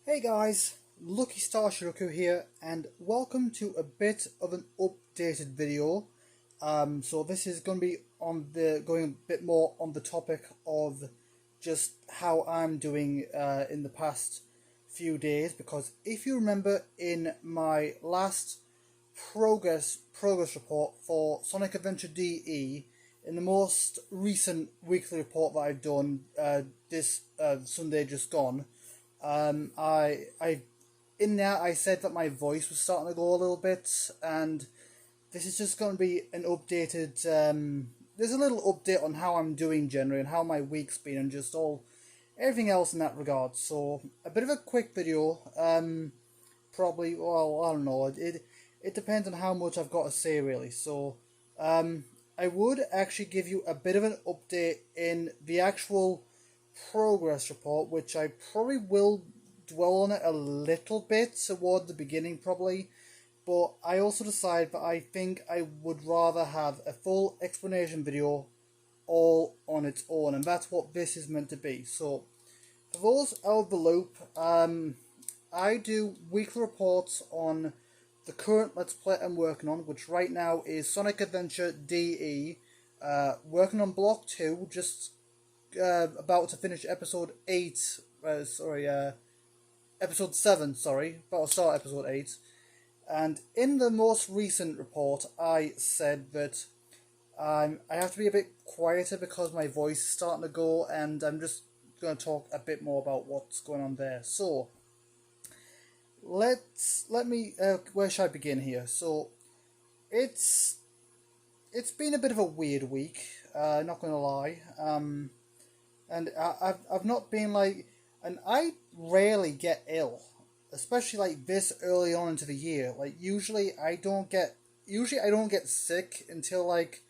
Hey guys, Lucky Star Shi-Roku here, and welcome to a bit of an updated video. So this is going to be going a bit more on the topic of just how I'm doing in the past few days, because if you remember in my last progress report for Sonic Adventure DE, in the most recent weekly report that I've done this Sunday just gone. I in there I said that my voice was starting to go a little bit, and this is just going to be an updated. There's a little update on how I'm doing generally and how my week's been, and just everything else in that regard. So a bit of a quick video. Probably, well, I don't know. It depends on how much I've got to say really. So I would actually give you a bit of an update in the actual progress report, which I probably will dwell on it a little bit toward the beginning probably, but I also decided that I think I would rather have a full explanation video all on its own, and that's what this is meant to be. So for those out of the loop, I do weekly reports on the current Let's Play I'm working on, which right now is Sonic Adventure DE, working on Block 2, just about to finish episode 8, episode 7, about to start episode 8. And in the most recent report, I said that I have to be a bit quieter because my voice is starting to go, and I'm just going to talk a bit more about what's going on there. So, let me, where should I begin here? So, it's been a bit of a weird week, not going to lie. And I've not been like, and I rarely get ill, especially like this early on into the year. Like usually I don't get sick until like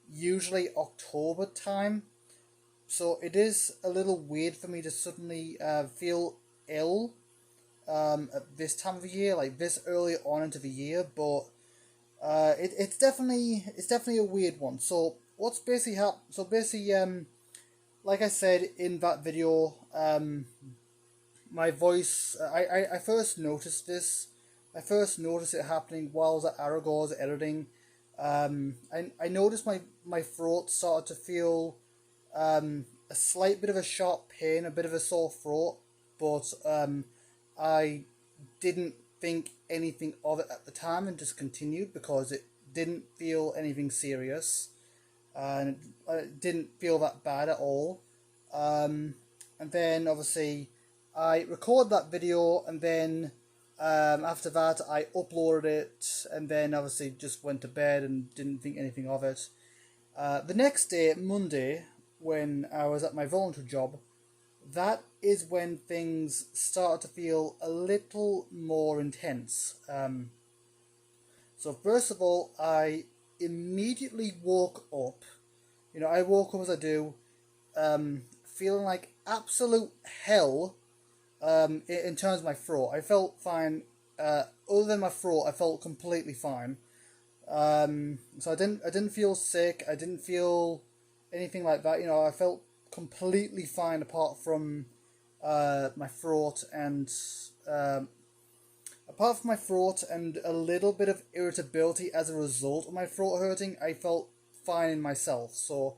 usually October time. So it is a little weird for me to suddenly feel ill at this time of the year, like this early on into the year. But it's definitely a weird one. So what's basically happened? So basically like I said in that video, my voice, I first noticed this. I first noticed it happening while I was at Aragorn's editing. I noticed my throat started to feel a slight bit of a sharp pain, a bit of a sore throat, but I didn't think anything of it at the time and just continued because it didn't feel anything serious, and it didn't feel that bad at all. And then obviously I recorded that video, and then after that I uploaded it, and then obviously just went to bed and didn't think anything of it. The next day, Monday, when I was at my voluntary job, that is when things started to feel a little more intense. So first of all, I immediately woke up. I woke up as I do, feeling like absolute hell. In terms of my throat, I felt fine. Other than my throat, I felt completely fine. So I didn't feel sick. I didn't feel anything like that. I felt completely fine apart from my throat and a little bit of irritability as a result of my throat hurting. I felt fine in myself, so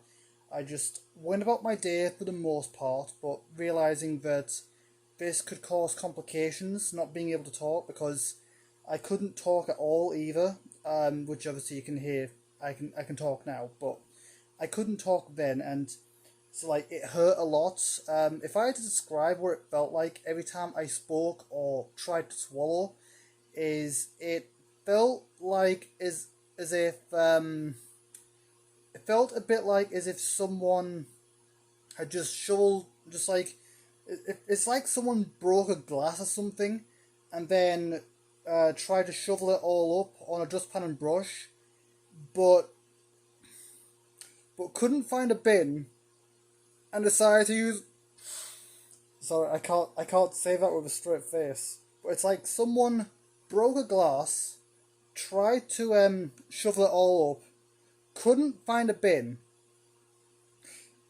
I just went about my day for the most part, but realizing that this could cause complications, not being able to talk, because I couldn't talk at all either, which obviously you can hear. I can talk now, but I couldn't talk then, and so like it hurt a lot. If I had to describe what it felt like every time I spoke or tried to swallow, it felt like as if it felt a bit like as if someone had just shoveled, just like it's like someone broke a glass or something, and then tried to shovel it all up on a dustpan and brush, but couldn't find a bin, and decided to use. Sorry, I can't say that with a straight face. But it's like someone broke a glass, tried to shovel it all up, couldn't find a bin,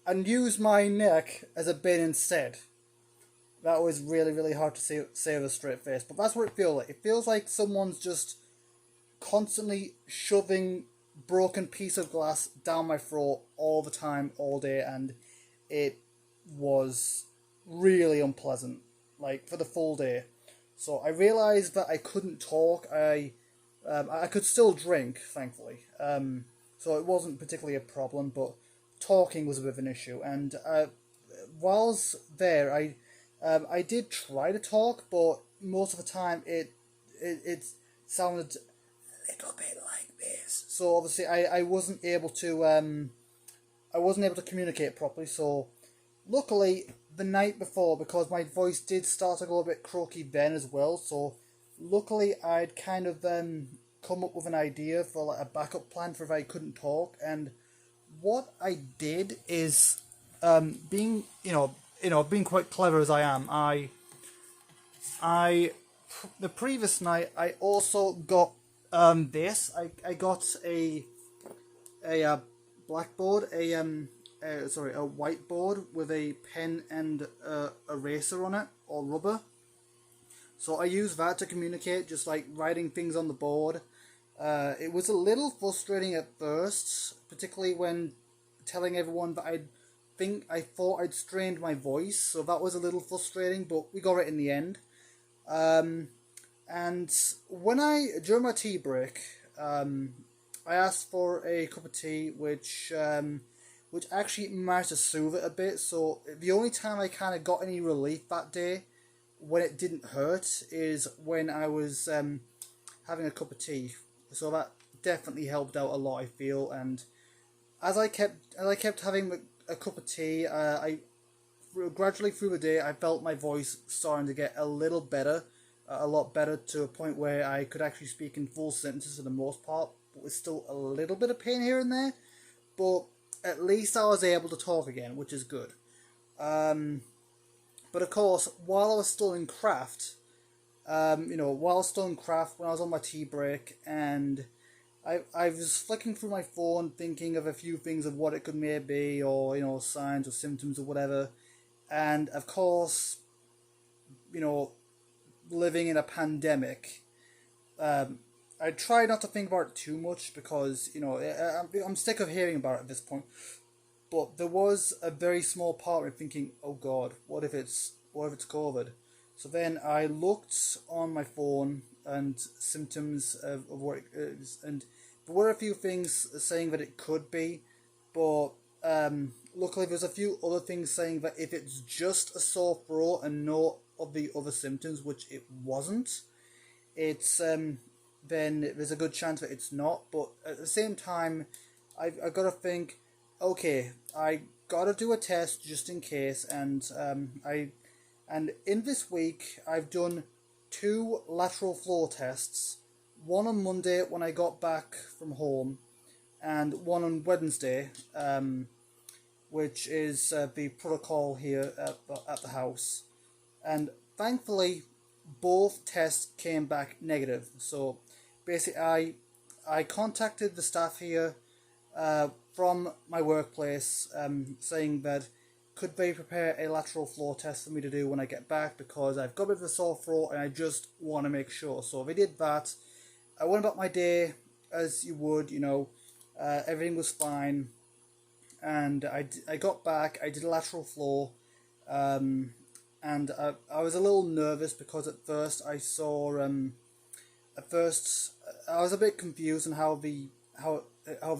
and used my neck as a bin instead. That was really, really hard to say with a straight face. But that's what it feels like. It feels like someone's just constantly shoving broken piece of glass down my throat all the time, all day, and it was really unpleasant, like for the full day. So I realized that I couldn't talk. I could still drink, thankfully. So it wasn't particularly a problem, but talking was a bit of an issue. And whilst there, I did try to talk, but most of the time it sounded a little bit like this. So obviously I wasn't able to communicate properly. So luckily the night before, because my voice did start to go a bit croaky then as well. So luckily I'd kind of come up with an idea for like a backup plan for if I couldn't talk. And what I did is, being being quite clever as I am, I the previous night I also got this. I got a blackboard, a whiteboard with a pen and eraser on it, or rubber. So I use that to communicate, just like writing things on the board. It was a little frustrating at first, particularly when telling everyone that I thought I'd strained my voice, so that was a little frustrating, but we got it in the end. And during my tea break, I asked for a cup of tea, which actually managed to soothe it a bit. So the only time I kind of got any relief that day, when it didn't hurt, is when I was having a cup of tea. So that definitely helped out a lot, I feel. And as I kept having a cup of tea, I gradually through the day I felt my voice starting to get a little better, a lot better, to a point where I could actually speak in full sentences for the most part, but with still a little bit of pain here and there. But at least I was able to talk again, which is good. But of course, while I was still in craft, when I was on my tea break, and I was flicking through my phone thinking of a few things of what it could maybe, or signs or symptoms or whatever. And of course, living in a pandemic, I try not to think about it too much, because I'm sick of hearing about it at this point. But there was a very small part of me thinking, oh God, what if it's COVID? So then I looked on my phone and symptoms of what it is, and there were a few things saying that it could be, but luckily there's a few other things saying that if it's just a sore throat and no of the other symptoms, which it wasn't, it's then there's a good chance that it's not. But at the same time, I got to think, okay, I got to do a test just in case, and in this week I've done 2 lateral flow tests, one on Monday when I got back from home, and one on Wednesday, which is the protocol here at the house. And thankfully, both tests came back negative. So basically, I contacted the staff here from my workplace, saying that could they prepare a lateral flow test for me to do when I get back, because I've got a bit of a sore throat and I just want to make sure. So they did that. I went about my day as you would, everything was fine. And I got back, I did a lateral flow, and I was a little nervous, because at first I was a bit confused on how the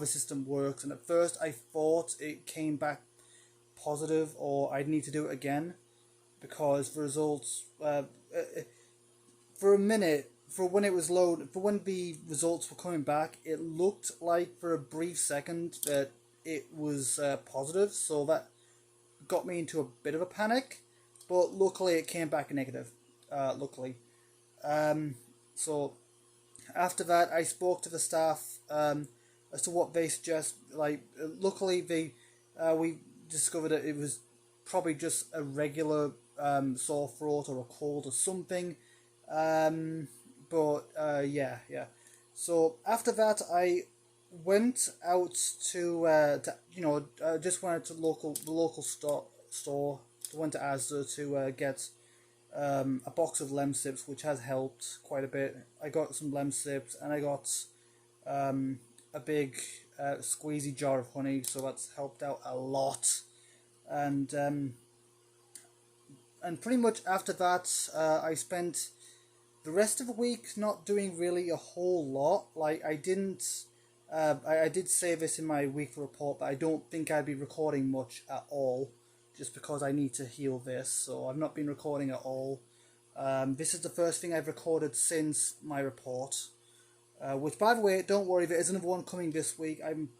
system works, and at first I thought it came back positive, or I'd need to do it again, because the results for a minute, for when the results were coming back, it looked like for a brief second that it was positive, so that got me into a bit of a panic, but luckily it came back negative, luckily. So after that, I spoke to the staff as to what they suggest. Like, luckily we discovered that it was probably just a regular sore throat or a cold or something. Yeah. So after that, I went out to just went to the local store. Went to Asda to get a box of Lemsips, which has helped quite a bit. I got some Lemsips, and I got a big squeezy jar of honey, so that's helped out a lot. And pretty much after that, I spent the rest of the week not doing really a whole lot. Like, I didn't. I did say this in my weekly report that I don't think I'd be recording much at all, just because I need to heal this. So I've not been recording at all. This is the first thing I've recorded since my report. Which, by the way, don't worry, there is another one coming this week. I'm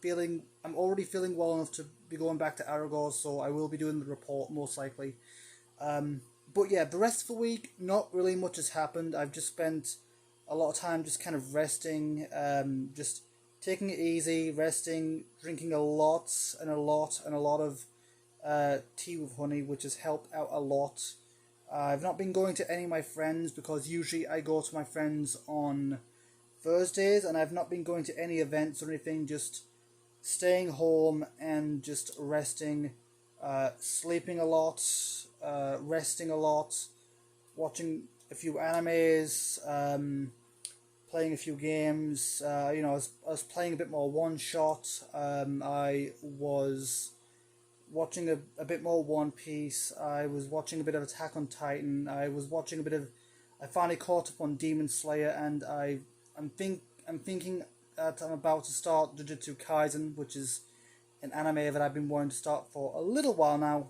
already feeling well enough to be going back to Aragorn, so I will be doing the report most likely. But yeah, the rest of the week, not really much has happened. I've just spent a lot of time just kind of resting, just taking it easy, resting, drinking a lot of tea with honey, which has helped out a lot. I've not been going to any of my friends because usually I go to my friends on Thursdays, and I've not been going to any events or anything, just staying home and just resting, sleeping a lot, resting a lot, watching a few animes, playing a few games. I was playing a bit more One Shot. I was watching a bit more One Piece. I was watching a bit of Attack on Titan. I finally caught up on Demon Slayer, and I'm thinking that I'm about to start Jujutsu Kaisen, which is an anime that I've been wanting to start for a little while now.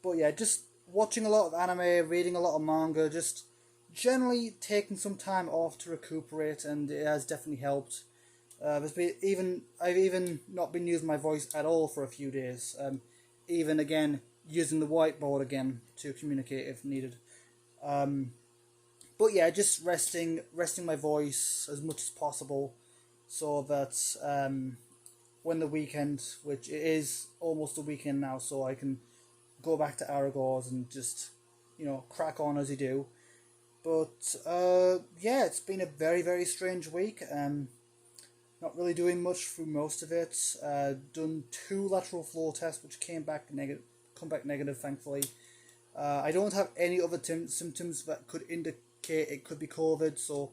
But yeah, just watching a lot of anime, reading a lot of manga, just generally taking some time off to recuperate, and it has definitely helped. I've even not been using my voice at all for a few days. Even again using the whiteboard again to communicate if needed. But yeah, just resting my voice as much as possible, so that when the weekend, which it is almost the weekend now, so I can go back to Aragorn and just crack on as you do. But yeah, it's been a very, very strange week. Not really doing much through most of it. Done 2 lateral flow tests, which come back negative, thankfully. I don't have any other symptoms that could indicate it could be COVID, so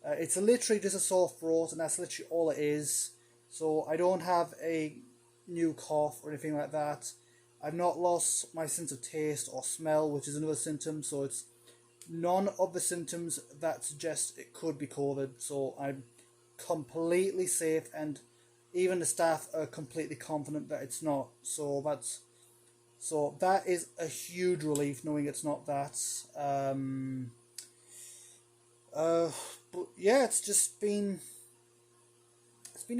it's literally just a sore throat, and that's literally all it is. So I don't have a new cough or anything like that. I've not lost my sense of taste or smell, which is another symptom, so it's none of the symptoms that suggest it could be COVID, so I'm completely safe, and even the staff are completely confident that it's not. So that is a huge relief, knowing it's not that. But yeah, it's been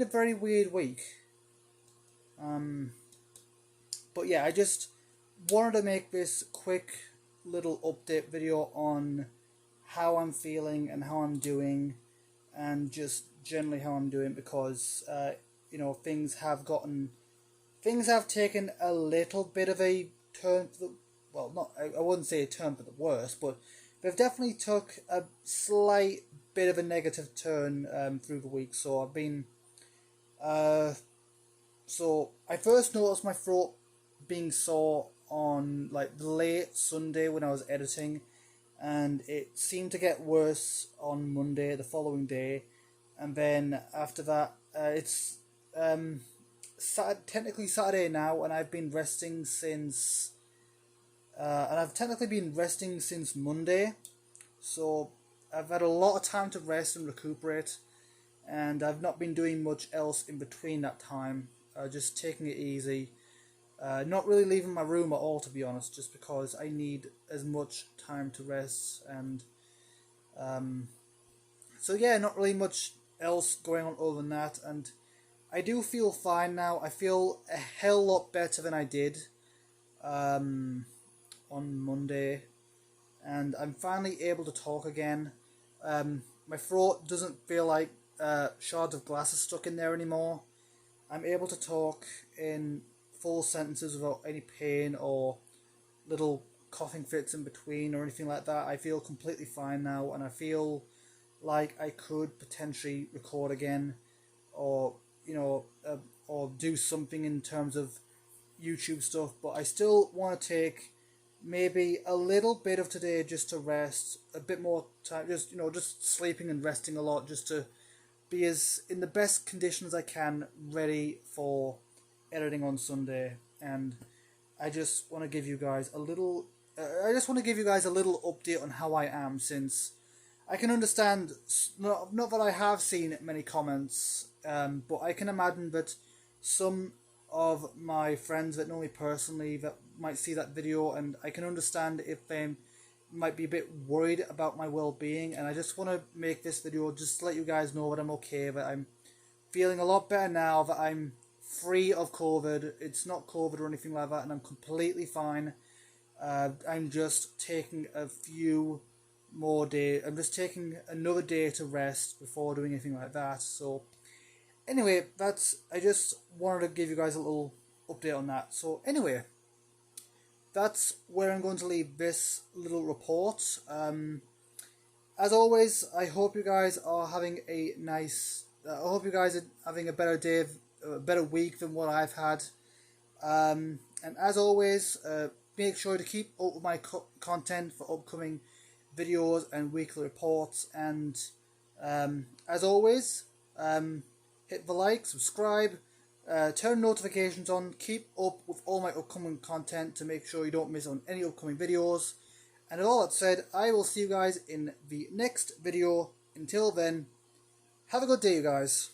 a very weird week. But yeah, I just wanted to make this quick little update video on how I'm feeling and how I'm doing, and just generally how I'm doing, because things have taken a little bit of a turn for the, well, not, I wouldn't say a turn for the worse, but they've definitely took a slight bit of a negative turn through the week. So I've been so I first noticed my throat being sore on like late Sunday when I was editing, and it seemed to get worse on Monday, the following day, and then after that, it's technically Saturday now, and I've been resting since, Monday, so I've had a lot of time to rest and recuperate, and I've not been doing much else in between that time, just taking it easy. Not really leaving my room at all, to be honest, just because I need as much time to rest, and so yeah, not really much else going on other than that, and I do feel fine now. I feel a hell lot better than I did on Monday, and I'm finally able to talk again. My throat doesn't feel like shards of glass are stuck in there anymore. I'm able to talk in full sentences without any pain or little coughing fits in between or anything like that. I feel completely fine now, and I feel like I could potentially record again, or or do something in terms of YouTube stuff. But I still want to take maybe a little bit of today just to rest, a bit more time, just just sleeping and resting a lot, just to be as in the best conditions I can, ready for editing on Sunday. And I just want to give you guys a little. I just want to give you guys a little update on how I am, since I can understand. Not that I have seen many comments, but I can imagine that some of my friends that know me personally that might see that video, and I can understand if they might be a bit worried about my well-being. And I just want to make this video just to let you guys know that I'm okay, that I'm feeling a lot better now, that I'm free of COVID. It's not COVID or anything like that, and I'm completely fine. I'm just taking a few more days. I'm just taking another day to rest before doing anything like that. So anyway, I just wanted to give you guys a little update on that. So anyway, that's where I'm going to leave this little report. As always, I hope you guys are having a nice. I hope you guys are having a better day, a better week than what I've had. And as always, make sure to keep up with my content for upcoming videos and weekly reports. And as always, hit the like, subscribe, turn notifications on, keep up with all my upcoming content to make sure you don't miss on any upcoming videos. And with all that said, I will see you guys in the next video. Until then, have a good day, you guys.